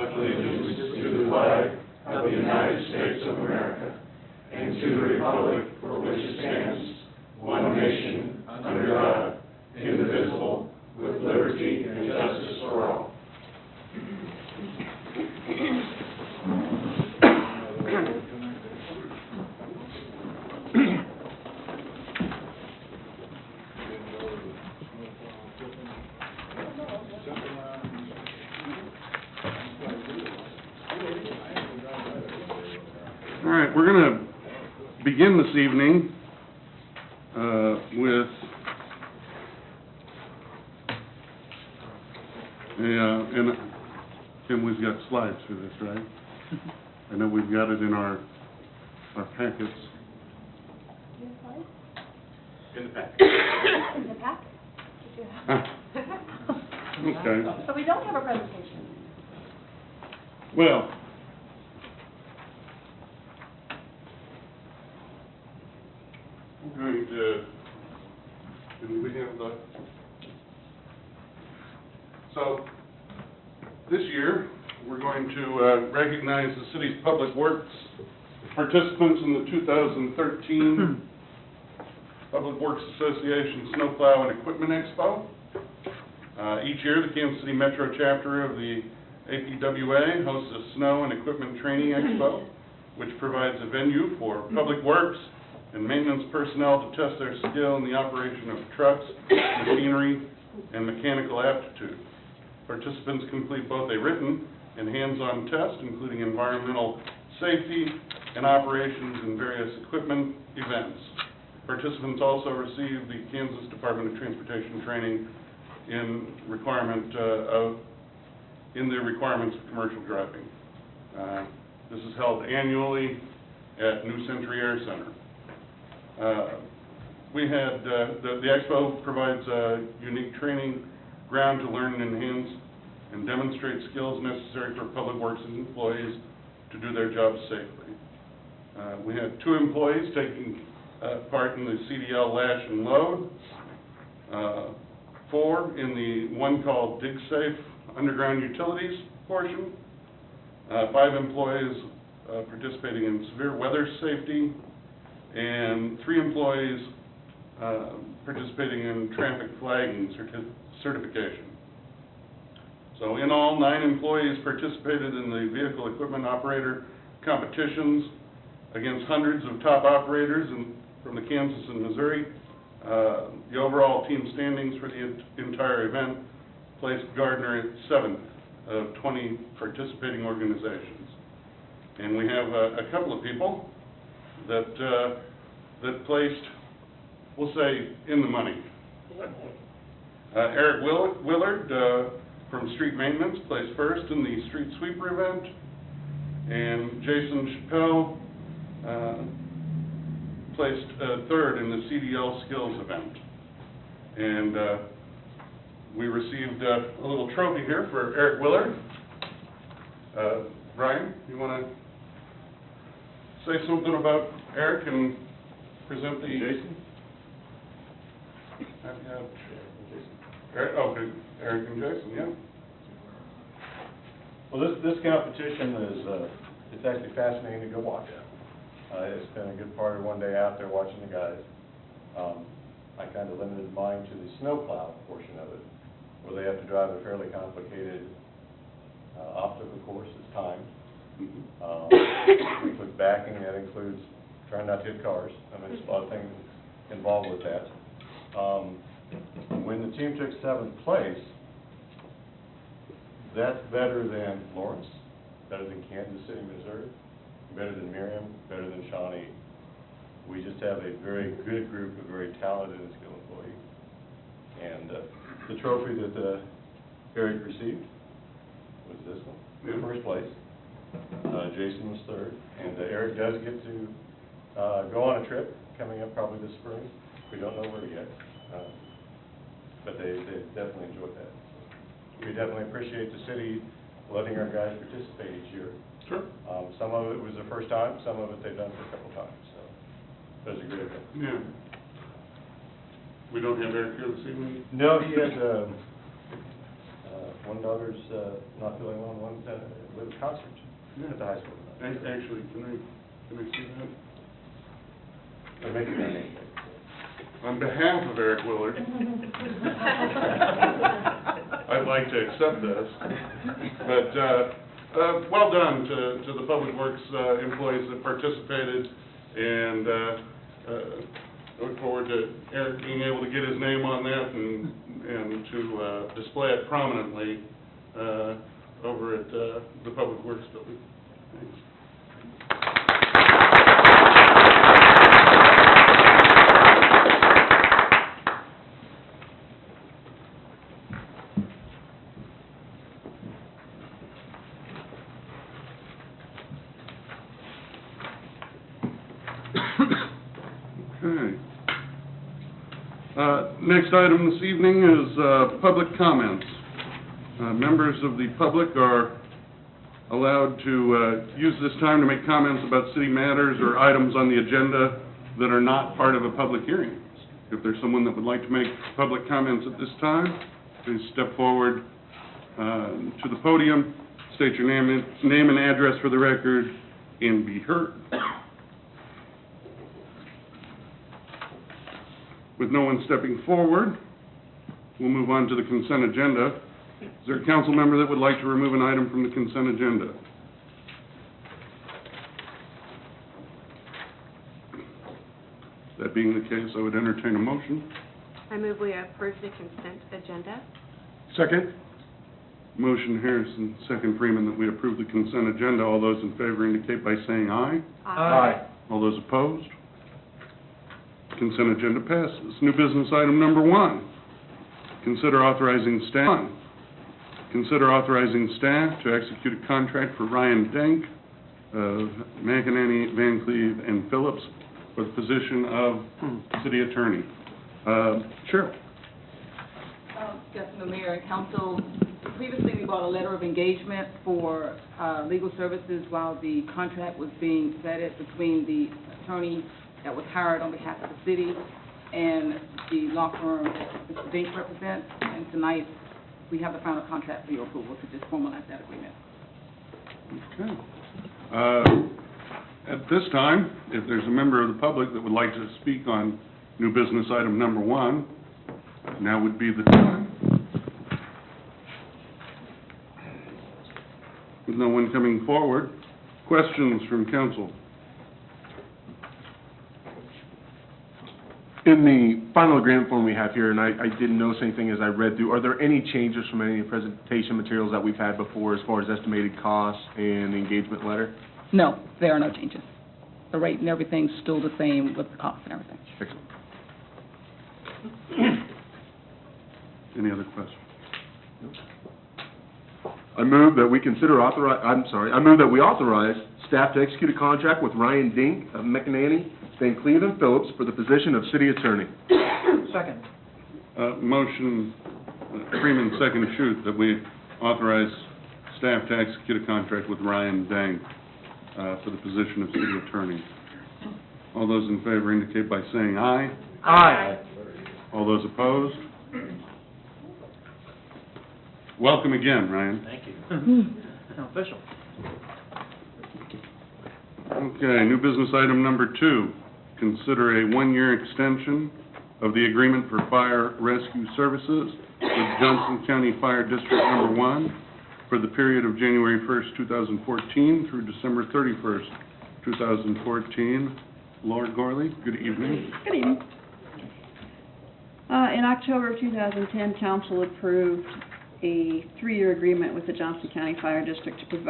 allegiance to the flag of the United States of America and to the republic for which it stands, one nation, under God, indivisible, with liberty and justice for all. All right, we're going to begin this evening with and we've got slides for this, right? I know we've got it in our packets. In the pack. In the pack? Okay. So we don't have a presentation. Well, we're going to, do we have the, so this year, we're going to recognize the city's public works participants in the 2013 Public Works Association Snowplow and Equipment Expo. Each year, the Kansas City Metro chapter of the APWA hosts a snow and equipment training expo, which provides a venue for public works and maintenance personnel to test their skill in the operation of trucks, machinery, and mechanical aptitude. Participants complete both a written and hands-on test, including environmental safety and operations in various equipment events. Participants also receive the Kansas Department of Transportation training in the requirements of commercial driving. This is held annually at New Century Air Center. The expo provides a unique training ground to learn and enhance and demonstrate skills necessary for public works employees to do their jobs safely. We had 2 employees taking part in the CDL lash and load, 4 in the one called Dig Safe underground utilities portion, 5 employees participating in severe weather safety, and 3 employees participating in traffic flagging certification. So in all, 9 employees participated in the vehicle equipment operator competitions against hundreds of top operators from the Kansas and Missouri. The overall team standings for the entire event placed Gardner at 7th of 20 participating organizations. And we have a couple of people that placed, we'll say, in the money. Eric Willard from Street Maintenance placed first in the Street Sweeper event, and Jason Chappelle placed third in the CDL Skills event. And we received a little trophy here for Eric Willard. Brian, you want to say something about Eric and present the... Jason? Eric, okay, Eric and Jason, yeah. Well, this competition is, it's actually fascinating to go watch. It's been a good part of one day out there watching the guys. I kind of limited mine to the snowplow portion of it, where they have to drive a fairly complicated obstacle course that's timed. Includes backing, that includes trying not to hit cars. I mean, there's a lot of things involved with that. When the team took 7th place, that's better than Lawrence, better than Kansas City, Missouri, better than Miriam, better than Shawnee. We just have a very good group of very talented and skilled employees. And the trophy that Eric received was this one, first place. Jason was 3rd. And Eric does get to go on a trip coming up probably this spring. We don't know where yet, but they definitely enjoyed that. We definitely appreciate the city letting our guys participate each year. Sure. Some of it was the first time, some of it they've done for a couple times, so it was a great event. Yeah. We don't have Eric here this evening? No, he had one young daughters not feeling well and wanted to live a concert at the high school. Actually, can I see that? They're making their name. On behalf of Eric Willard, I'd like to accept this. But, well done to the Public Works employees that participated, and I look forward to Eric being able to get his name on that and to display it prominently over at the Public Works building. Thanks. Okay. Next item this evening is public comments. Members of the public are allowed to use this time to make comments about city matters or items on the agenda that are not part of a public hearing. If there's someone that would like to make public comments at this time, please step forward to the podium, state your name and address for the record, and be heard. With no one stepping forward, we'll move on to the consent agenda. Is there a council member that would like to remove an item from the consent agenda? That being the case, I would entertain a motion. I move we approve the consent agenda. Second. Motion Harrison, second Freeman, that we approve the consent agenda. All those in favor indicate by saying aye. Aye. All those opposed? Consent agenda passes. New business item number 1. Consider authorizing staff to execute a contract for Ryan Denk of McEnany, Van Cleve, and Phillips for the position of city attorney. Cheryl. Yes, the Mayor and Council, previously we brought a letter of engagement for legal services while the contract was being vetted between the attorney that was hired on behalf of the city and the law firm that Mr. Dink represents. And tonight, we have the final contract for your approval to just formalize that agreement. Okay. At this time, if there's a member of the public that would like to speak on new business item number 1, now would be the time. With no one coming forward, questions from council? In the final agreement form we have here, and I didn't notice anything as I read through, are there any changes from any of the presentation materials that we've had before as far as estimated costs and the engagement letter? No, there are no changes. The rate and everything's still the same with the cost and everything. Excellent. Any other questions? I move that we authorize staff to execute a contract with Ryan Dink of McEnany, Van Cleve, and Phillips for the position of city attorney. Second. Motion, Freeman, second shoot, that we authorize staff to execute a contract with Ryan Dang for the position of city attorney. All those in favor indicate by saying aye. Aye. All those opposed? Welcome again, Ryan. Thank you. Official. Okay, new business item number 2. Consider a 1-year extension of the agreement for fire rescue services with Johnson County Fire District Number 1 for the period of January 1st, 2014 through December 31st, 2014. Lord Gorley, good evening. Good evening. In October of 2010, council approved a 3-year agreement with the Johnson County Fire District to provide